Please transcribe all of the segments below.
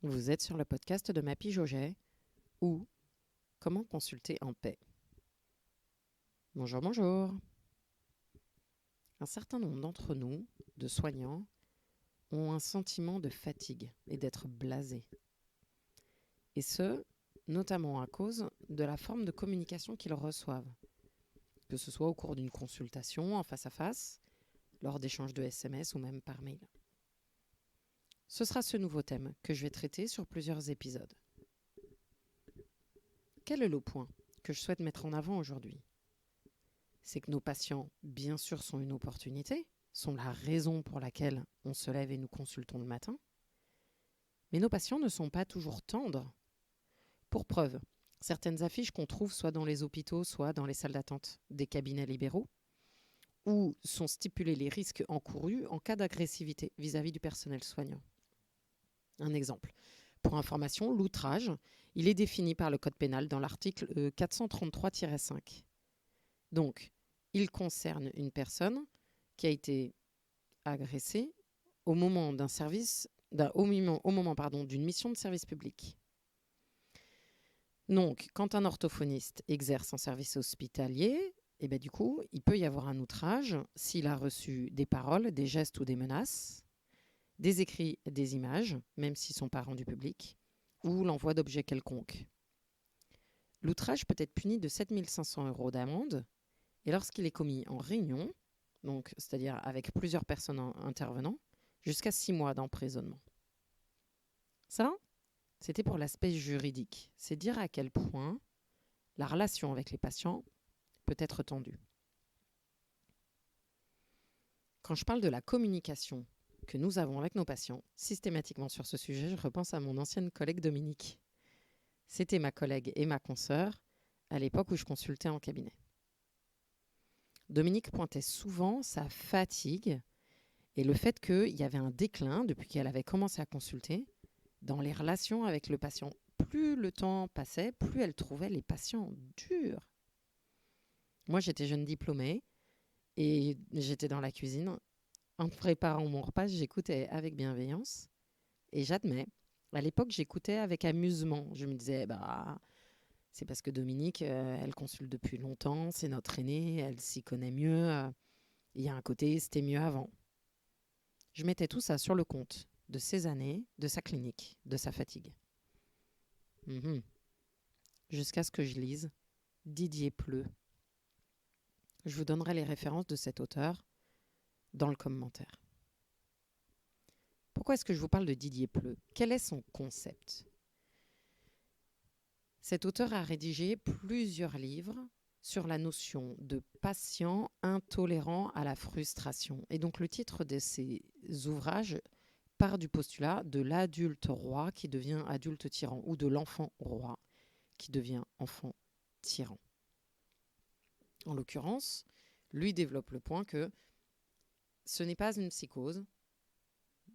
Vous êtes sur le podcast de Mappy Jauget ou Comment consulter en paix. Bonjour, bonjour. Un certain nombre d'entre nous, de soignants, ont un sentiment de fatigue et d'être blasés. Et ce, notamment à cause de la forme de communication qu'ils reçoivent, que ce soit au cours d'une consultation en face à face, lors d'échanges de SMS ou même par mail. Ce sera ce nouveau thème que je vais traiter sur plusieurs épisodes. Quel est le point que je souhaite mettre en avant aujourd'hui ? C'est que nos patients, bien sûr, sont une opportunité, sont la raison pour laquelle on se lève et nous consultons le matin. Mais nos patients ne sont pas toujours tendres. Pour preuve, certaines affiches qu'on trouve soit dans les hôpitaux, soit dans les salles d'attente des cabinets libéraux, où sont stipulés les risques encourus en cas d'agressivité vis-à-vis du personnel soignant. Un exemple. Pour information, l'outrage, il est défini par le Code pénal dans l'article 433-5. Donc, il concerne une personne qui a été agressée au moment d'une mission de service public. Donc, quand un orthophoniste exerce en service hospitalier, du coup, il peut y avoir un outrage s'il a reçu des paroles, des gestes ou des menaces, des écrits, des images, même s'ils ne sont pas rendus publics, ou l'envoi d'objets quelconques. L'outrage peut être puni de 7 500 € d'amende, et lorsqu'il est commis en réunion, donc c'est-à-dire avec plusieurs personnes intervenant, jusqu'à 6 mois d'emprisonnement. Ça, c'était pour l'aspect juridique. C'est dire à quel point la relation avec les patients peut être tendue. Quand je parle de la communication que nous avons avec nos patients, systématiquement sur ce sujet, je repense à mon ancienne collègue Dominique. C'était ma collègue et ma consoeur à l'époque où je consultais en cabinet. Dominique pointait souvent sa fatigue et le fait qu'il y avait un déclin depuis qu'elle avait commencé à consulter dans les relations avec le patient. Plus le temps passait, plus elle trouvait les patients durs. Moi, j'étais jeune diplômée et j'étais dans la cuisine. En préparant mon repas, j'écoutais avec bienveillance et j'admets. À l'époque, j'écoutais avec amusement. Je me disais, c'est parce que Dominique, elle consulte depuis longtemps, c'est notre aînée, elle s'y connaît mieux. Il y a un côté, c'était mieux avant. Je mettais tout ça sur le compte de ses années, de sa clinique, de sa fatigue. Jusqu'à ce que je lise Didier Pleu. Je vous donnerai les références de cet auteur dans le commentaire. Pourquoi est-ce que je vous parle de Didier Pleu ? Quel est son concept ? Cet auteur a rédigé plusieurs livres sur la notion de patient intolérant à la frustration. Et donc le titre de ces ouvrages part du postulat de l'adulte roi qui devient adulte tyran ou de l'enfant roi qui devient enfant tyran. En l'occurrence, lui développe le point que ce n'est pas une psychose,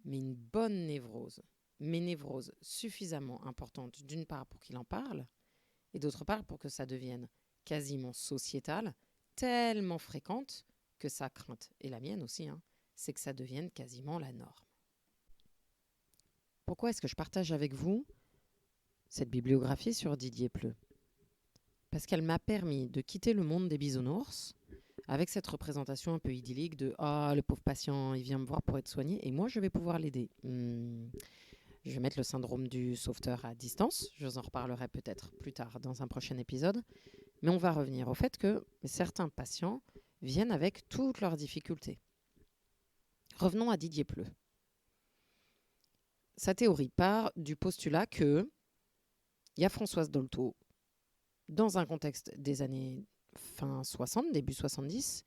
mais une bonne névrose. Mais névrose suffisamment importante, d'une part pour qu'il en parle, et d'autre part pour que ça devienne quasiment sociétal, tellement fréquente que sa crainte, et la mienne aussi, c'est que ça devienne quasiment la norme. Pourquoi est-ce que je partage avec vous cette bibliographie sur Didier Pleu ? Parce qu'elle m'a permis de quitter le monde des bisounours avec cette représentation un peu idyllique de « Ah, le pauvre patient, il vient me voir pour être soigné et moi, je vais pouvoir l'aider. » Je vais mettre le syndrome du sauveteur à distance. Je vous en reparlerai peut-être plus tard dans un prochain épisode. Mais on va revenir au fait que certains patients viennent avec toutes leurs difficultés. Revenons à Didier Pleu. Sa théorie part du postulat qu'il y a Françoise Dolto, dans un contexte des années fin 60, début 70,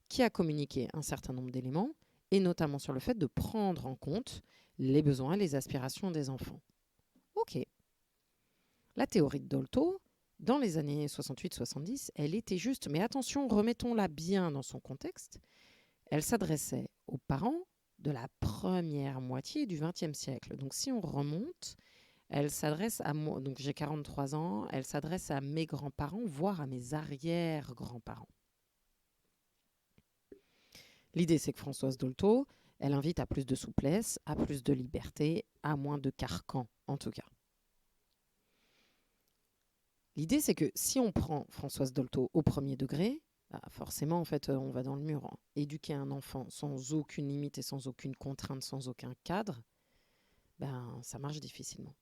qui a communiqué un certain nombre d'éléments, et notamment sur le fait de prendre en compte les besoins et les aspirations des enfants. Ok. La théorie de Dolto, dans les années 68-70, elle était juste, mais attention, remettons-la bien dans son contexte, elle s'adressait aux parents de la première moitié du XXe siècle. Donc si on remonte, elle s'adresse à moi, donc j'ai 43 ans, elle s'adresse à mes grands-parents, voire à mes arrière-grands-parents. L'idée, c'est que Françoise Dolto, Elle invite à plus de souplesse, à plus de liberté, à moins de carcans en tout cas. L'idée, c'est que si on prend Françoise Dolto au premier degré, forcément, en fait, on va dans le mur. Éduquer un enfant sans aucune limite et sans aucune contrainte, sans aucun cadre, ça marche difficilement.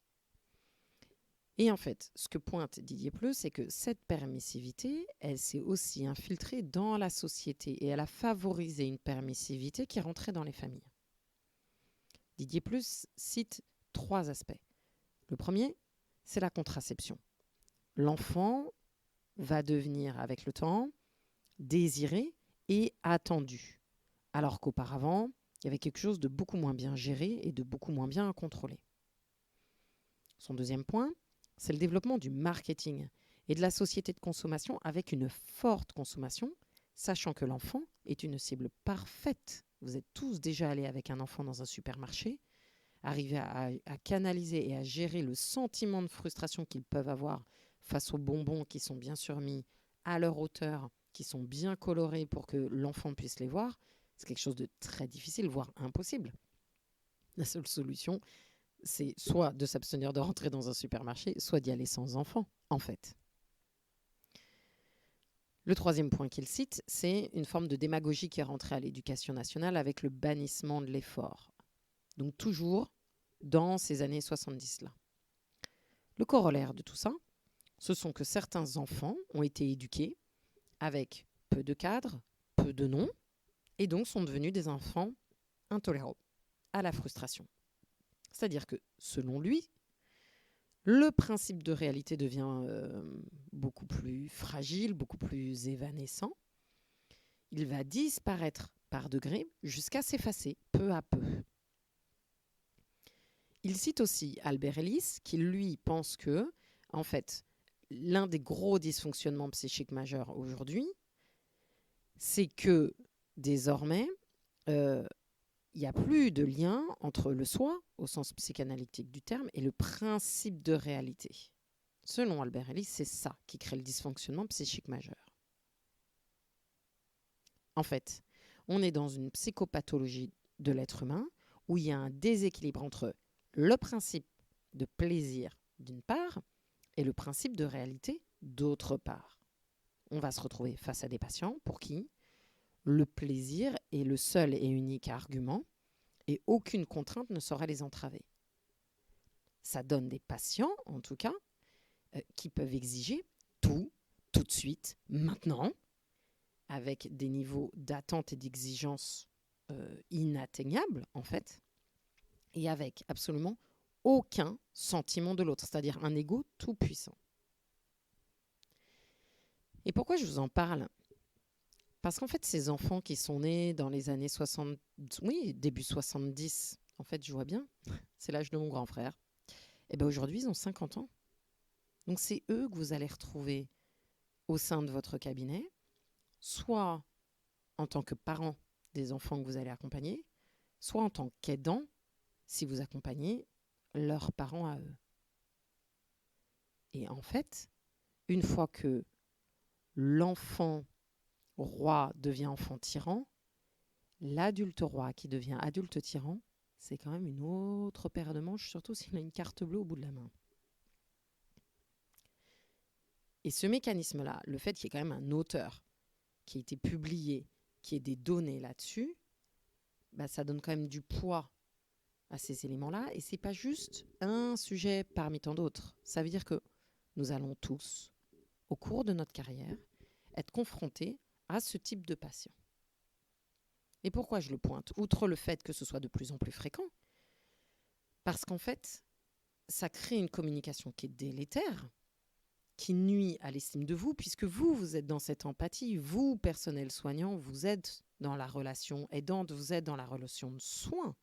Et en fait, ce que pointe Didier Pleu, c'est que cette permissivité, elle s'est aussi infiltrée dans la société et elle a favorisé une permissivité qui rentrait dans les familles. Didier Pleu cite 3 aspects. Le premier, c'est la contraception. L'enfant va devenir, avec le temps, désiré et attendu, alors qu'auparavant, il y avait quelque chose de beaucoup moins bien géré et de beaucoup moins bien contrôlé. Son deuxième point, c'est le développement du marketing et de la société de consommation avec une forte consommation, sachant que l'enfant est une cible parfaite. Vous êtes tous déjà allés avec un enfant dans un supermarché, arriver à canaliser et à gérer le sentiment de frustration qu'ils peuvent avoir face aux bonbons qui sont bien sûr mis à leur hauteur, qui sont bien colorés pour que l'enfant puisse les voir, c'est quelque chose de très difficile, voire impossible. La seule solution, c'est soit de s'abstenir de rentrer dans un supermarché, soit d'y aller sans enfant, en fait. Le troisième point qu'il cite, c'est une forme de démagogie qui est rentrée à l'éducation nationale avec le bannissement de l'effort. Donc toujours dans ces années 70-là. Le corollaire de tout ça, ce sont que certains enfants ont été éduqués avec peu de cadres, peu de noms, et donc sont devenus des enfants intolérants à la frustration. C'est-à-dire que, selon lui, le principe de réalité devient beaucoup plus fragile, beaucoup plus évanescent. Il va disparaître par degrés jusqu'à s'effacer peu à peu. Il cite aussi Albert Ellis, qui lui pense que, en fait, l'un des gros dysfonctionnements psychiques majeurs aujourd'hui, c'est que désormais, il n'y a plus de lien entre le soi, au sens psychanalytique du terme, et le principe de réalité. Selon Albert Ellis, c'est ça qui crée le dysfonctionnement psychique majeur. En fait, on est dans une psychopathologie de l'être humain où il y a un déséquilibre entre le principe de plaisir d'une part et le principe de réalité d'autre part. On va se retrouver face à des patients pour qui le plaisir est le seul et unique argument et aucune contrainte ne saurait les entraver. Ça donne des patients, en tout cas, qui peuvent exiger tout de suite, maintenant, avec des niveaux d'attente et d'exigence inatteignables, en fait, et avec absolument aucun sentiment de l'autre, c'est-à-dire un ego tout puissant. Et pourquoi je vous en parle ? Parce qu'en fait, ces enfants qui sont nés dans les années 60, oui, début 70, en fait, je vois bien, c'est l'âge de mon grand frère, et bien aujourd'hui, ils ont 50 ans. Donc c'est eux que vous allez retrouver au sein de votre cabinet, soit en tant que parent des enfants que vous allez accompagner, soit en tant qu'aidant si vous accompagnez leurs parents à eux. Et en fait, une fois que l'enfant roi devient enfant tyran, l'adulte roi qui devient adulte tyran, c'est quand même une autre paire de manches, surtout s'il a une carte bleue au bout de la main. Et ce mécanisme-là, le fait qu'il y ait quand même un auteur qui a été publié, qui ait des données là-dessus, ça donne quand même du poids à ces éléments-là. Et ce n'est pas juste un sujet parmi tant d'autres. Ça veut dire que nous allons tous, au cours de notre carrière, être confrontés à ce type de patient. Et pourquoi je le pointe ? Outre le fait que ce soit de plus en plus fréquent, parce qu'en fait, ça crée une communication qui est délétère, qui nuit à l'estime de vous, puisque vous êtes dans cette empathie. Vous, personnel soignant, vous êtes dans la relation aidante, vous êtes dans la relation de soins.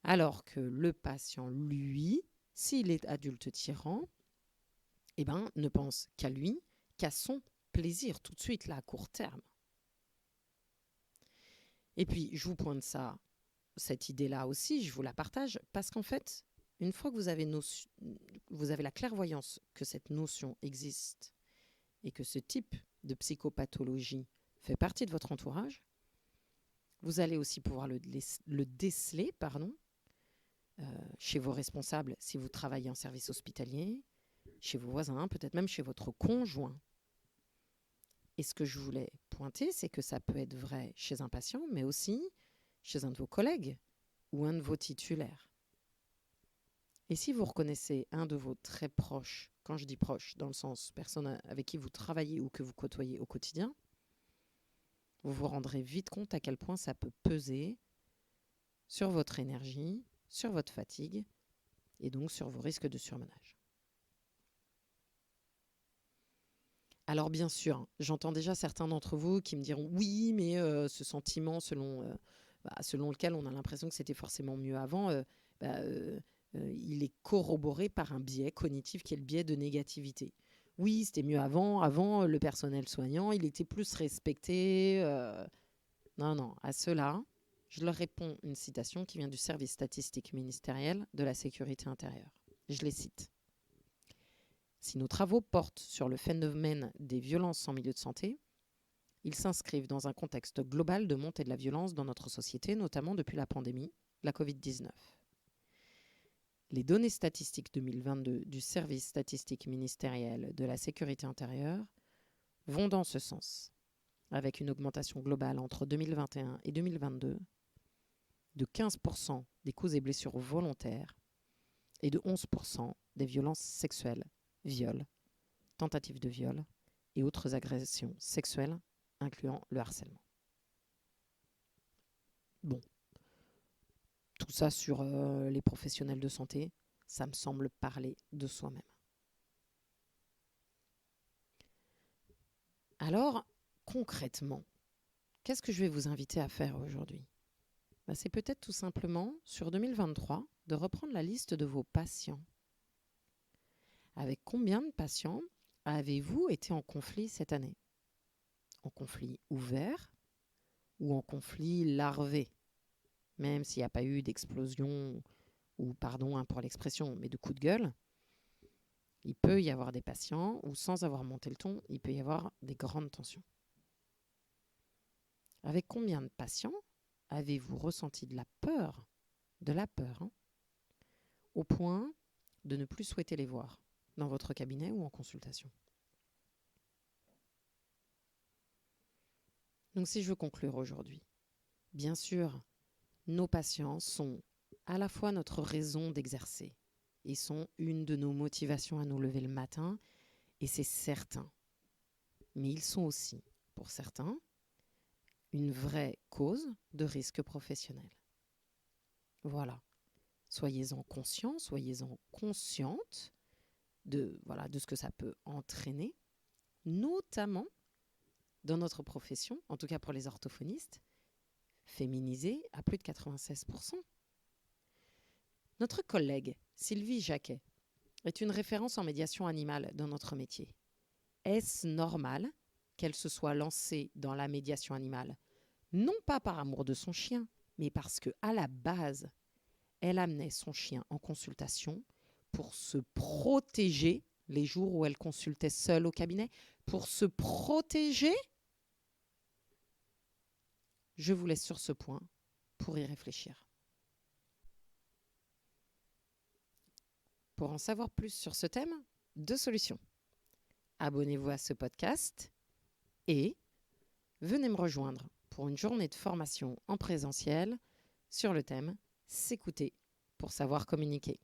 Alors que le patient, lui, s'il est adulte tyran, ne pense qu'à lui, qu'à son plaisir, tout de suite, là, à court terme. Et puis, je vous pointe ça, cette idée-là aussi, je vous la partage, parce qu'en fait, une fois que vous avez la clairvoyance que cette notion existe et que ce type de psychopathologie fait partie de votre entourage, Vous allez aussi pouvoir le déceler, chez vos responsables si vous travaillez en service hospitalier, chez vos voisins, peut-être même chez votre conjoint. Et ce que je voulais pointer, c'est que ça peut être vrai chez un patient, mais aussi chez un de vos collègues ou un de vos titulaires. Et si vous reconnaissez un de vos très proches, quand je dis proche, dans le sens personne avec qui vous travaillez ou que vous côtoyez au quotidien, vous vous rendrez vite compte à quel point ça peut peser sur votre énergie, sur votre fatigue et donc sur vos risques de surmenage. Alors bien sûr, j'entends déjà certains d'entre vous qui me diront « Oui, mais ce sentiment selon lequel on a l'impression que c'était forcément mieux avant, il est corroboré par un biais cognitif qui est le biais de négativité. Oui, c'était mieux avant. Avant, le personnel soignant, il était plus respecté. Non, à cela, je leur réponds une citation qui vient du service statistique ministériel de la sécurité intérieure. Je les cite. Si nos travaux portent sur le phénomène des violences en milieu de santé, ils s'inscrivent dans un contexte global de montée de la violence dans notre société, notamment depuis la pandémie, la Covid-19. Les données statistiques 2022 du service statistique ministériel de la sécurité intérieure vont dans ce sens, avec une augmentation globale entre 2021 et 2022 de 15% des coups et blessures volontaires et de 11% des violences sexuelles, viols, tentatives de viol et autres agressions sexuelles, incluant le harcèlement. Bon, tout ça sur les professionnels de santé, ça me semble parler de soi-même. Alors, concrètement, qu'est-ce que je vais vous inviter à faire aujourd'hui ? C'est peut-être tout simplement, sur 2023, de reprendre la liste de vos patients. Avec combien de patients avez-vous été en conflit cette année ? En conflit ouvert ou en conflit larvé ? Même s'il n'y a pas eu d'explosion ou, pardon pour l'expression, mais de coup de gueule, il peut y avoir des patients où, sans avoir monté le ton, il peut y avoir des grandes tensions. Avec combien de patients avez-vous ressenti de la peur, au point de ne plus souhaiter les voir dans votre cabinet ou en consultation ? Donc si je veux conclure aujourd'hui, bien sûr, nos patients sont à la fois notre raison d'exercer et sont une de nos motivations à nous lever le matin, et c'est certain. Mais ils sont aussi, pour certains, une vraie cause de risque professionnel. Voilà. Soyez-en conscients, soyez-en conscientes de ce que ça peut entraîner, notamment dans notre profession, en tout cas pour les orthophonistes, féminisée à plus de 96%. Notre collègue Sylvie Jacquet est une référence en médiation animale dans notre métier. Est-ce normal qu'elle se soit lancée dans la médiation animale, non pas par amour de son chien, mais parce qu'à la base, elle amenait son chien en consultation pour se protéger les jours où elle consultait seule au cabinet, pour se protéger ? Je vous laisse sur ce point pour y réfléchir. Pour en savoir plus sur ce thème, 2 solutions. Abonnez-vous à ce podcast et venez me rejoindre pour une journée de formation en présentiel sur le thème « S'écouter pour savoir communiquer ».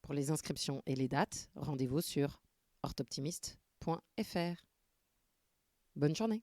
Pour les inscriptions et les dates, rendez-vous sur orthoptimiste.fr. Bonne journée.